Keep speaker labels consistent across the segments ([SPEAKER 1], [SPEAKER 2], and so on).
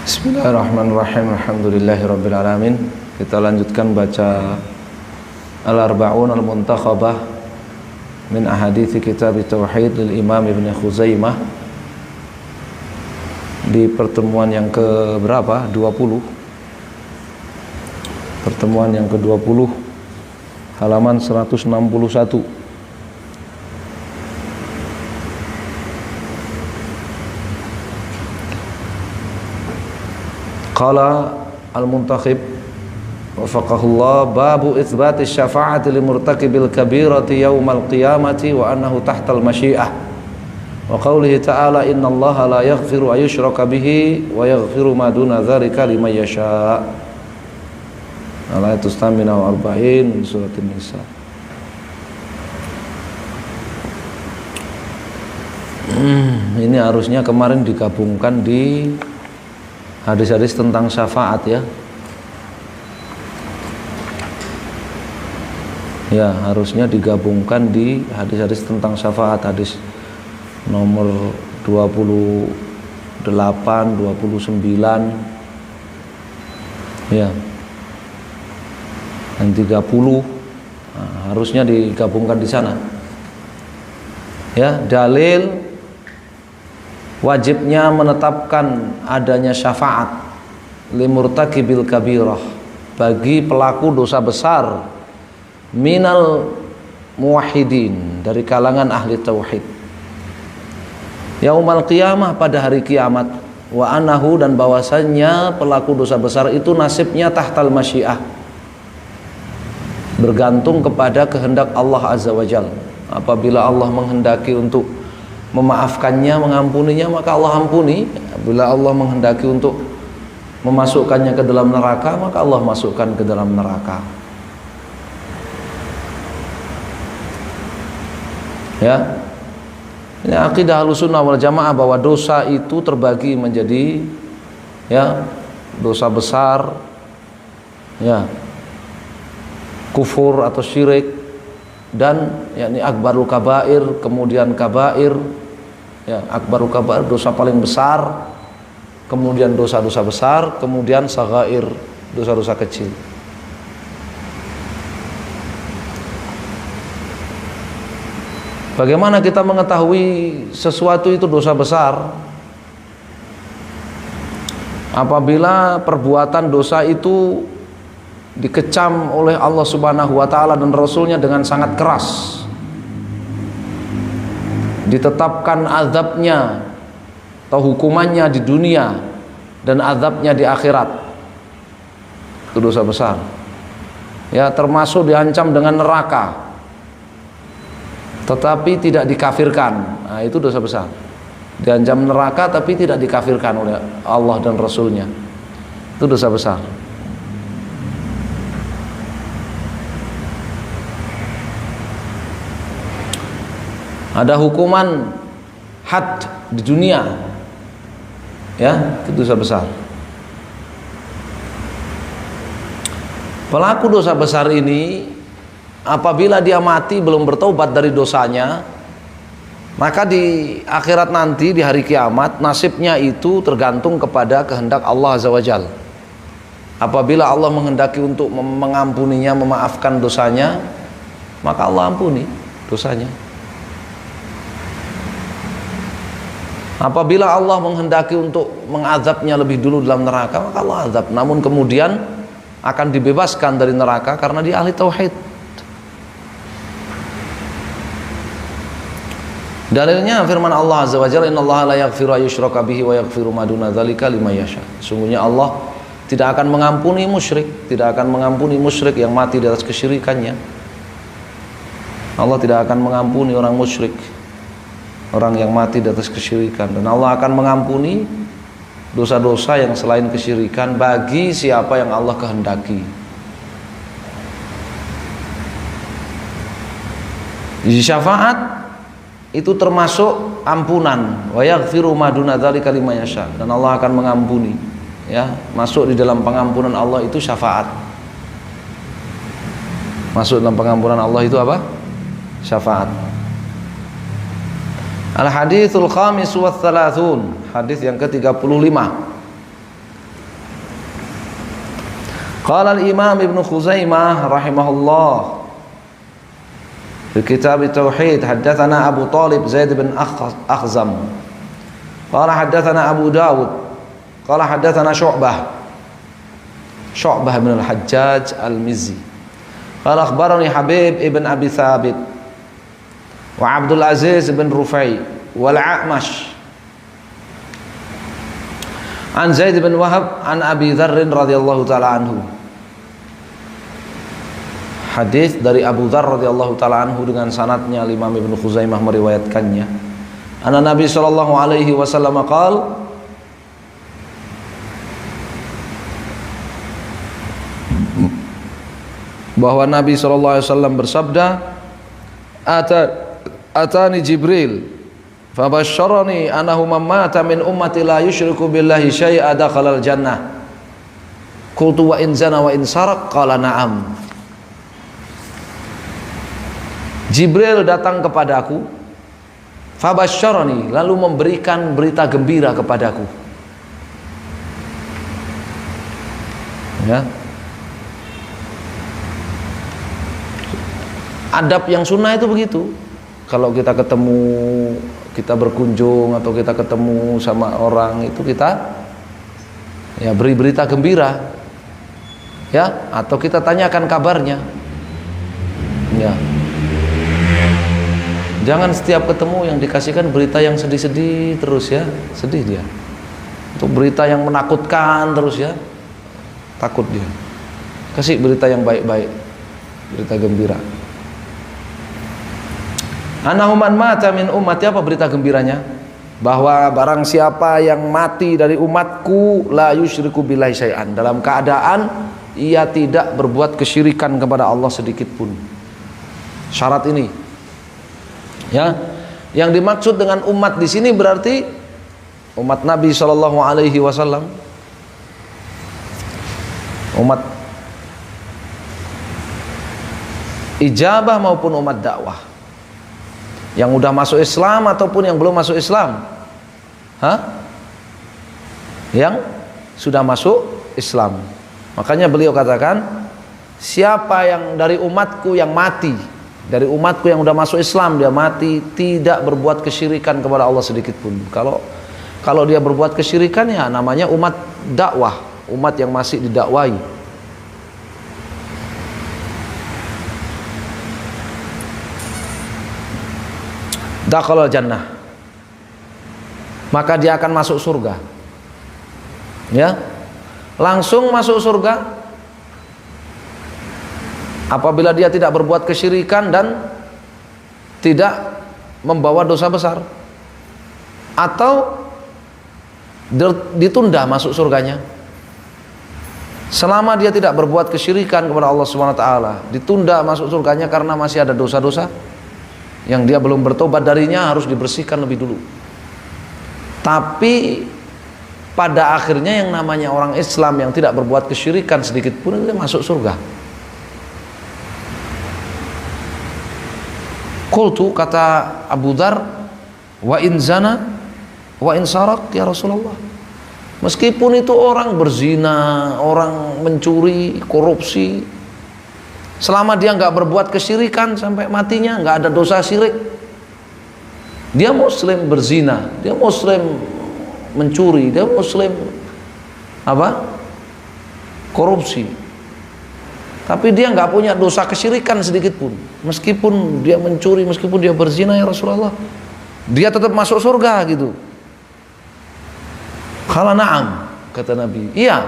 [SPEAKER 1] Bismillahirrahmanirrahim. Alhamdulillahirabbil alamin. Kita lanjutkan baca Al-Arba'un Al-Muntakhabah min ahadithi kitab Tauhid lil Imam Ibn Khuzaimah. Di pertemuan yang ke berapa? 20. Pertemuan yang ke-20 halaman 161. Qala al-muntakhib wafaqahullah babu itsbati syafa'ati li murtakibil kabirati yaumal qiyamati wa annahu tahtal masyiah wa qawlihi ta'ala innallaha la yaghfiru ayyushraka bihi wa yaghfiru ma duna dzalika liman yasha'. Ayat 40 surat An-Nisa. Ini harusnya kemarin digabungkan di hadis-hadis tentang syafaat ya. Ya, harusnya digabungkan di hadis-hadis tentang syafaat, hadis nomor 28, 29 ya. Dan 30 harusnya digabungkan di sana. Ya, dalil wajibnya menetapkan adanya syafaat limurtakibil kabirah bagi pelaku dosa besar minal muwahhidin dari kalangan ahli tauhid yaumal qiyamah pada hari kiamat wa anahu dan bahwasannya pelaku dosa besar itu nasibnya tahtal masyiah bergantung kepada kehendak Allah azza wajal. Apabila Allah menghendaki untuk memaafkannya, mengampuninya, maka Allah ampuni. Bila Allah menghendaki untuk memasukkannya ke dalam neraka, maka Allah masukkan ke dalam neraka. Ya, ini akidah Ahlussunnah wal Jamaah bahwa dosa itu terbagi menjadi ya dosa besar, ya kufur atau syirik, dan yakni akbarul kabair, kemudian kabair. Ya, akbarul kabair dosa paling besar, kemudian dosa-dosa besar, kemudian saghair, dosa-dosa kecil. Bagaimana kita mengetahui sesuatu itu dosa besar? Apabila perbuatan dosa itu dikecam oleh Allah Subhanahu wa taala dan Rasulnya dengan sangat keras, ditetapkan azabnya atau hukumannya di dunia dan azabnya di akhirat, itu dosa besar ya, termasuk diancam dengan neraka tetapi tidak dikafirkan. Nah, itu dosa besar, diancam neraka tapi tidak dikafirkan oleh Allah dan Rasulnya, itu dosa besar. Ada hukuman had di dunia, ya, itu dosa besar. Pelaku dosa besar ini apabila dia mati belum bertaubat dari dosanya, maka di akhirat nanti di hari kiamat nasibnya itu tergantung kepada kehendak Allah azza wajal. Apabila Allah menghendaki untuk mengampuninya, memaafkan dosanya, maka Allah ampuni dosanya. Apabila Allah menghendaki untuk mengazabnya lebih dulu dalam neraka, maka Allah azab, namun kemudian akan dibebaskan dari neraka karena dia ahli tauhid. Dalilnya firman Allah azza wa jalla, innallaha la yaghfiru ayyushraka bihi wa yaghfiru ma duna dzalika liman yasha. Sungguhnya Allah tidak akan mengampuni musyrik, tidak akan mengampuni musyrik yang mati di atas kesyirikannya. Allah tidak akan mengampuni orang musyrik, orang yang mati di atas kesyirikan, dan Allah akan mengampuni dosa-dosa yang selain kesyirikan bagi siapa yang Allah kehendaki. Di syafaat itu termasuk ampunan, wa yaghfiru ma duna dzalika liman yasha, dan Allah akan mengampuni. Ya, masuk di dalam pengampunan Allah itu syafaat. Masuk dalam pengampunan Allah itu apa? Syafaat. Al-hadithul khamis wa thalathun, hadis yang ke-35. Qala al-Imam Ibnu Khuzaimah rahimahullah fi kitab Tauhid, haddatsana Abu Talib Zaid bin Akhzam qala haddatsana Abu Dawud qala haddatsana Syu'bah bin al-Hajjaj al-Mizzi qala akhbarani Habib ibn Abi Thabit wa Abdul Aziz bin Rufai wal A'mash an Zaid bin Wahab an Abi Dzar radhiyallahu taala anhu. Hadis dari Abu Dzar radhiyallahu taala anhu dengan sanadnya Imam Ibnu Khuzaimah meriwayatkannya. Anna Nabi sallallahu alaihi wasallam qaal bahwa Nabi sallallahu alaihi wasallam bersabda, atani Jibril fabasyarani annahu man mata min ummati la yusyriku billahi syai'a dakhalal jannah. Qultu wa in zana wa in saraq qala na'am. Jibril datang kepadaku, fabasyarani, lalu memberikan berita gembira kepadaku. Ya. Adab yang sunnah itu begitu. Kalau kita ketemu, kita berkunjung atau kita ketemu sama orang itu kita ya beri berita gembira. Ya, atau kita tanyakan kabarnya. Ya. Jangan setiap ketemu yang dikasihkan berita yang sedih-sedih terus ya, sedih dia. Untuk berita yang menakutkan terus ya, takut dia. Kasih berita yang baik-baik, berita gembira. Annahu man mata min ummati, apa berita gembiranya? Bahwa barang siapa yang mati dari umatku la yusyriku billahi syai'an, dalam keadaan ia tidak berbuat kesyirikan kepada Allah sedikit pun. Syarat ini. Ya, yang dimaksud dengan umat di sini berarti umat Nabi Shallallahu Alaihi Wasallam, umat ijabah maupun umat dakwah, yang udah masuk Islam ataupun yang belum masuk Islam, yang sudah masuk Islam. Makanya beliau katakan, siapa yang dari umatku yang mati, dari umatku yang udah masuk Islam, dia mati tidak berbuat kesyirikan kepada Allah sedikit pun. Kalau dia berbuat kesyirikan ya namanya umat dakwah, umat yang masih didakwai. Dakhalal jannah, maka dia akan masuk surga. Ya, langsung masuk surga apabila dia tidak berbuat kesyirikan dan tidak membawa dosa besar, atau ditunda masuk surganya. Selama dia tidak berbuat kesyirikan kepada Allah Subhanahu wa taala, ditunda masuk surganya karena masih ada dosa-dosa yang dia belum bertobat darinya, harus dibersihkan lebih dulu. Tapi pada akhirnya yang namanya orang Islam yang tidak berbuat kesyirikan sedikit pun, dia masuk surga. Qultu, kata Abu Dzar, wa in zana wa in sarak ya Rasulullah, meskipun itu orang berzina, orang mencuri, korupsi, selama dia nggak berbuat kesyirikan sampai matinya, nggak ada dosa syirik, dia muslim berzina, dia muslim mencuri, dia muslim korupsi, tapi dia nggak punya dosa kesyirikan sedikit pun, meskipun dia mencuri, meskipun dia berzina ya Rasulullah, dia tetap masuk surga gitu. Qala na'am, kata Nabi, iya,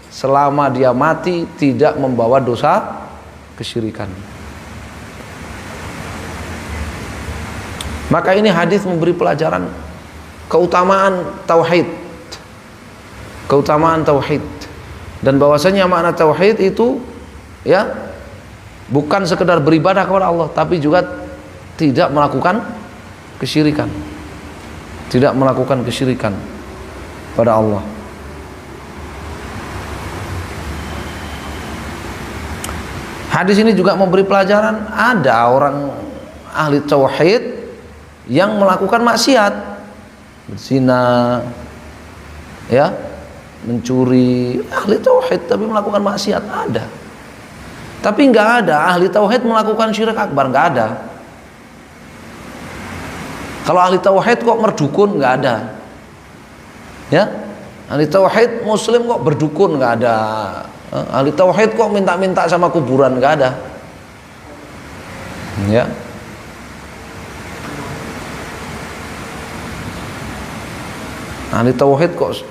[SPEAKER 1] selama dia mati tidak membawa dosa kesyirikan. Maka ini hadis memberi pelajaran keutamaan tauhid, keutamaan tauhid, dan bahwasanya makna tauhid itu ya bukan sekedar beribadah kepada Allah, tapi juga tidak melakukan kesyirikan, tidak melakukan kesyirikan pada Allah. Hadis ini juga memberi pelajaran, ada orang ahli tauhid yang melakukan maksiat, berzina, ya, mencuri, ahli tauhid tapi melakukan maksiat ada. Tapi nggak ada ahli tauhid melakukan syirik akbar, nggak ada. Kalau ahli tauhid kok merdukun, nggak ada. Ya, ahli tauhid muslim kok berdukun, nggak ada. Ahli tauhid kok minta-minta sama kuburan, nggak ada. Ya. Ahli tauhid kok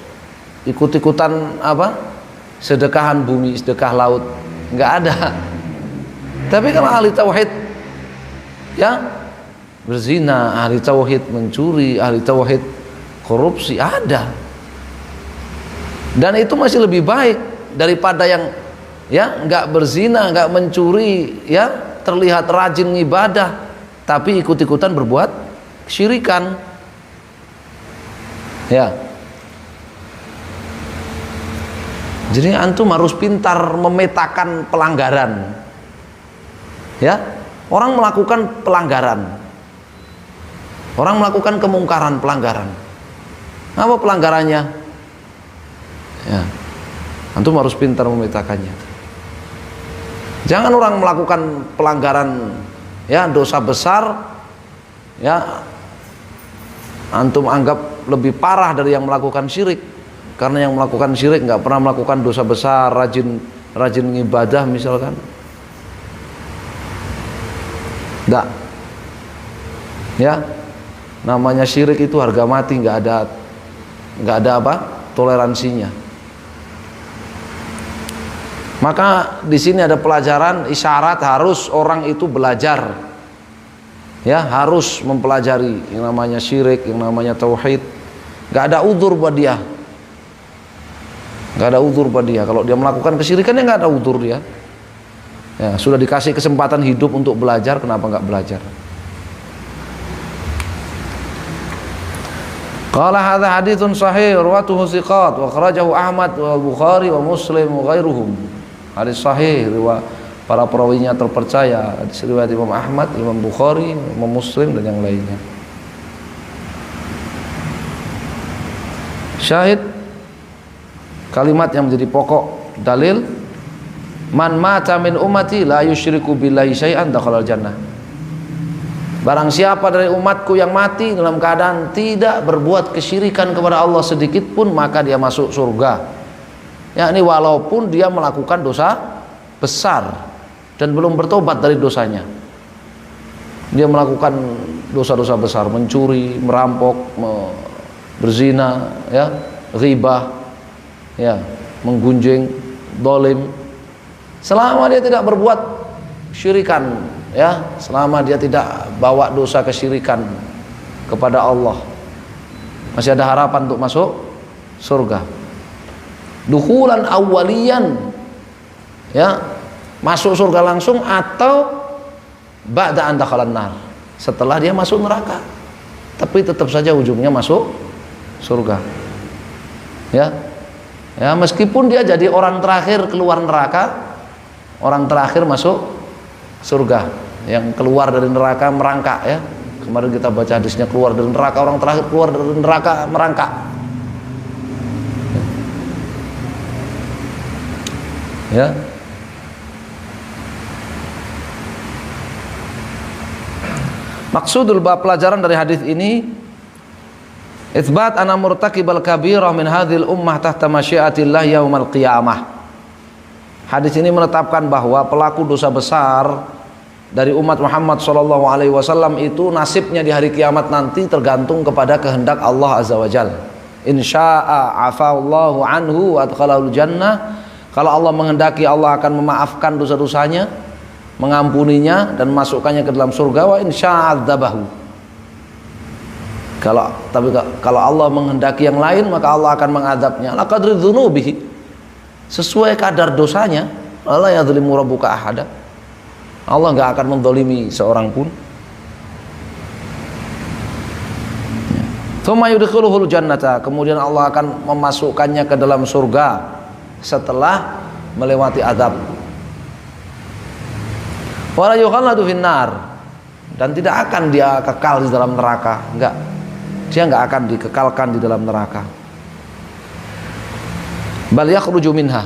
[SPEAKER 1] ikut-ikutan apa? Sedekahan bumi, sedekah laut, nggak ada. Tapi kalau ahli tauhid ya berzina, ahli tauhid mencuri, ahli tauhid korupsi, ada. Dan itu masih lebih baik daripada yang ya nggak berzina, nggak mencuri, ya terlihat rajin ibadah tapi ikut-ikutan berbuat kesyirikan. Ya. Jadi antum harus pintar memetakan pelanggaran. Ya, orang melakukan pelanggaran. Orang melakukan kemungkaran, pelanggaran. Apa pelanggarannya? Ya. Antum harus pintar memetakannya. Jangan orang melakukan pelanggaran ya dosa besar ya antum anggap lebih parah dari yang melakukan syirik, karena yang melakukan syirik nggak pernah melakukan dosa besar, rajin ibadah misalkan, nggak, ya namanya syirik itu harga mati, nggak ada apa toleransinya. Maka di sini ada pelajaran isyarat harus orang itu belajar. Ya, harus mempelajari yang namanya syirik, yang namanya tauhid. Gak ada udzur buat dia. Gak ada udzur buat dia. Kalau dia melakukan kesyirikan ya gak ada udzur dia. Ya, sudah dikasih kesempatan hidup untuk belajar, kenapa gak belajar? Qala hadza haditsun sahih rawatuhu thiqat wa akhrajahu Ahmad wa Bukhari wa Muslim wa ghairuhum. Hadis sahih riwayat para perawinya terpercaya, hadis riwayat Imam Ahmad, Imam Bukhari, Imam Muslim dan yang lainnya. Syahid kalimat yang menjadi pokok dalil, man mata min ummati la yusyriku billahi syai'an dakhalal jannah. Barang siapa dari umatku yang mati dalam keadaan tidak berbuat kesyirikan kepada Allah sedikit pun, maka dia masuk surga. Yakni walaupun dia melakukan dosa besar dan belum bertobat dari dosanya. Dia melakukan dosa-dosa besar, mencuri, merampok, berzina, ya, ghibah, ya, menggunjing, dolim. Selama dia tidak berbuat syirikan, ya, selama dia tidak bawa dosa kesyirikan kepada Allah, masih ada harapan untuk masuk surga. Dukhulan awwaliyan, ya, masuk surga langsung, atau ba'da an dakhalan nar, setelah dia masuk neraka, tapi tetap saja ujungnya masuk surga. Ya, ya meskipun dia jadi orang terakhir keluar neraka, orang terakhir masuk surga, yang keluar dari neraka merangkak, ya. Kemarin kita baca hadisnya, keluar dari neraka, orang terakhir keluar dari neraka merangkak. Ya. Maksudul bab, pelajaran dari hadis ini, itsbat anna murtakibal kabirah min hadhil ummah tahta masyiatillah yaumal qiyamah. Hadis ini menetapkan bahwa pelaku dosa besar dari umat Muhammad SAW itu nasibnya di hari kiamat nanti tergantung kepada kehendak Allah Azza wa Jalla. Insya'a afallahu anhu wa adkhalahul jannah. Kalau Allah menghendaki, Allah akan memaafkan dosa-dosanya, mengampuninya dan masukkannya ke dalam surga. Wa insya'adzabahu. Kalau Allah menghendaki yang lain, maka Allah akan mengadabnya la qadri dzunubihi, sesuai kadar dosanya. La yadzlimu rabbuka ahada. Allah enggak akan menzalimi seorang pun. Tsumma yudkhiluhul jannata, kemudian Allah akan memasukkannya ke dalam surga setelah melewati azab. Wala yukhalladu finnar, dan tidak akan dia kekal di dalam neraka, enggak. Dia enggak akan dikekalkan di dalam neraka. Bal yakhruju minha,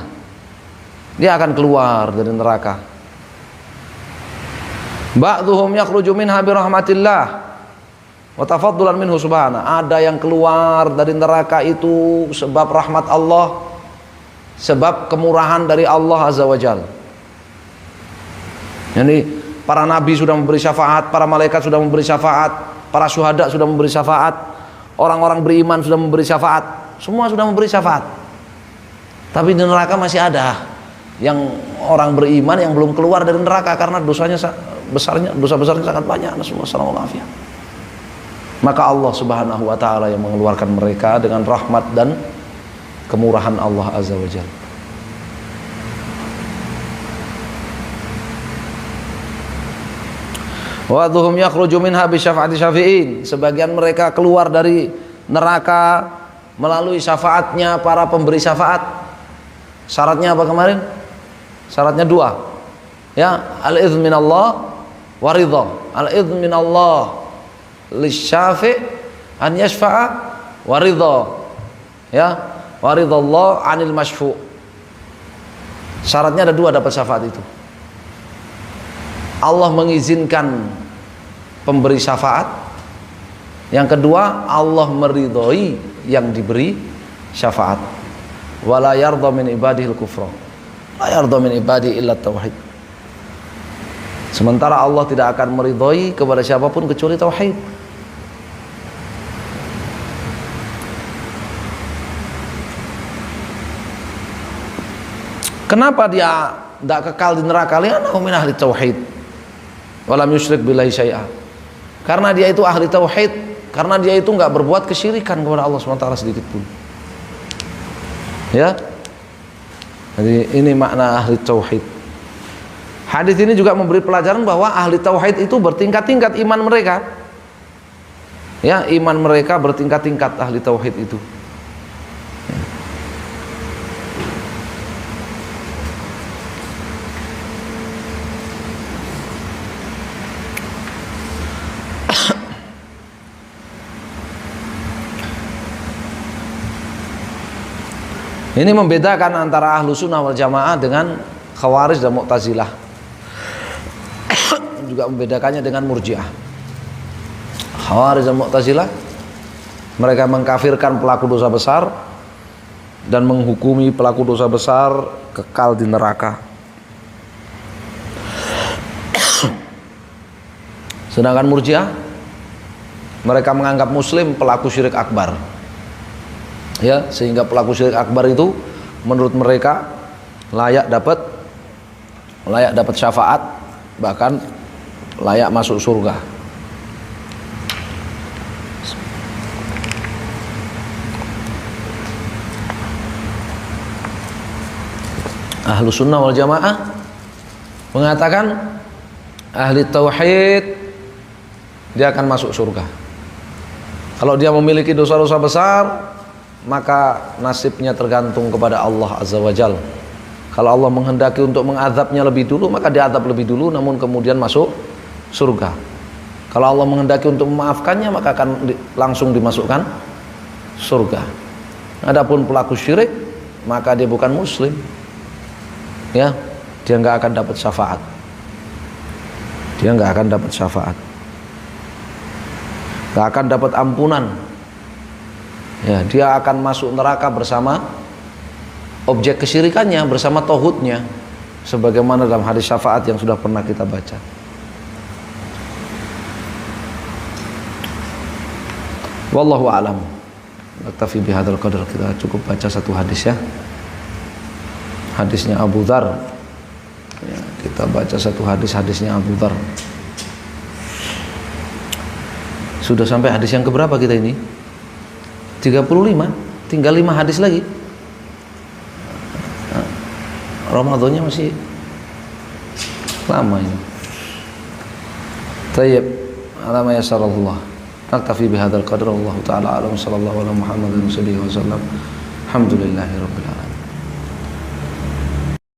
[SPEAKER 1] dia akan keluar dari neraka. Ba'dhum yakhruju minha bi rahmatillah wa tafaddulan minhu subhana. Ada yang keluar dari neraka itu sebab rahmat Allah, sebab kemurahan dari Allah azza wajalla. Jadi para nabi sudah memberi syafaat, para malaikat sudah memberi syafaat, para syuhada sudah memberi syafaat, orang-orang beriman sudah memberi syafaat, semua sudah memberi syafaat. Tapi di neraka masih ada yang orang beriman yang belum keluar dari neraka karena dosa besarnya sangat banyak. Nasallallahu. Maka Allah Subhanahu wa taala yang mengeluarkan mereka dengan rahmat dan kemurahan Allah azza wajalla. Wa dhuhum yakhruju minha bi syafaati syafi'in. Sebagian mereka keluar dari neraka melalui syafaatnya para pemberi syafaat. Syaratnya apa kemarin? Syaratnya 2. Ya, al-idz minallah wa ridha. Al-idz minallah lisyafi' an yashfa'a wa ridha. Ya, wa ridallah 'anil masyfu'. Syaratnya ada 2 dapat syafaat itu. Allah mengizinkan pemberi syafaat. Yang kedua, Allah meridhoi yang diberi syafaat. Wala yarda min ibadihil kufra. La yarda min ibadi illa tauhid. Sementara Allah tidak akan meridhoi kepada siapapun kecuali tauhid. Kenapa dia tidak kekal di neraka? Li'annahu min ahli tauhid. Walam yusyrik billahi syai'a. Karena dia itu ahli tauhid, karena dia itu enggak berbuat kesyirikan kepada Allah SWT sedikit pun. Ya. Jadi ini makna ahli tauhid. Hadis ini juga memberi pelajaran bahwa ahli tauhid itu bertingkat-tingkat iman mereka. Ya, iman mereka bertingkat-tingkat ahli tauhid itu. Ini membedakan antara ahlu sunnah wal jamaah dengan khawarij dan mu'tazilah. Juga membedakannya dengan murjiah. Khawarij dan mu'tazilah, mereka mengkafirkan pelaku dosa besar dan menghukumi pelaku dosa besar kekal di neraka. Sedangkan murjiah, mereka menganggap muslim pelaku syirik akbar. Ya, sehingga pelaku syirik akbar itu menurut mereka layak dapat syafaat, bahkan layak masuk surga. Ahlu sunnah wal jamaah mengatakan ahli tauhid dia akan masuk surga. Kalau dia memiliki dosa-dosa besar, maka nasibnya tergantung kepada Allah azza wajalla. Kalau Allah menghendaki untuk mengadabnya lebih dulu, maka diadab lebih dulu, namun kemudian masuk surga. Kalau Allah menghendaki untuk memaafkannya, maka akan langsung dimasukkan surga. Adapun pelaku syirik, maka dia bukan muslim. Ya, dia nggak akan dapat syafaat. Dia nggak akan dapat syafaat. Nggak akan dapat ampunan. Ya, dia akan masuk neraka bersama objek kesyirikannya, bersama tauhidnya, sebagaimana dalam hadis syafaat yang sudah pernah kita baca. Wallahu a'lam. Naktafi bihadzal qadar, kita cukup baca satu hadis ya. Hadisnya Abu Dzar. Ya, kita baca satu hadisnya Abu Dzar. Sudah sampai hadis yang keberapa kita ini? 35, tinggal 5 hadis lagi. Ramadannya masih lama ini. Tayyib, ala ma yasarallah. Naktafi bihadzal qadar, wallahu taala a'lam, sallallahu ala Muhammadin sallallahu alaihi wasallam. Alhamdulillahirabbil alamin.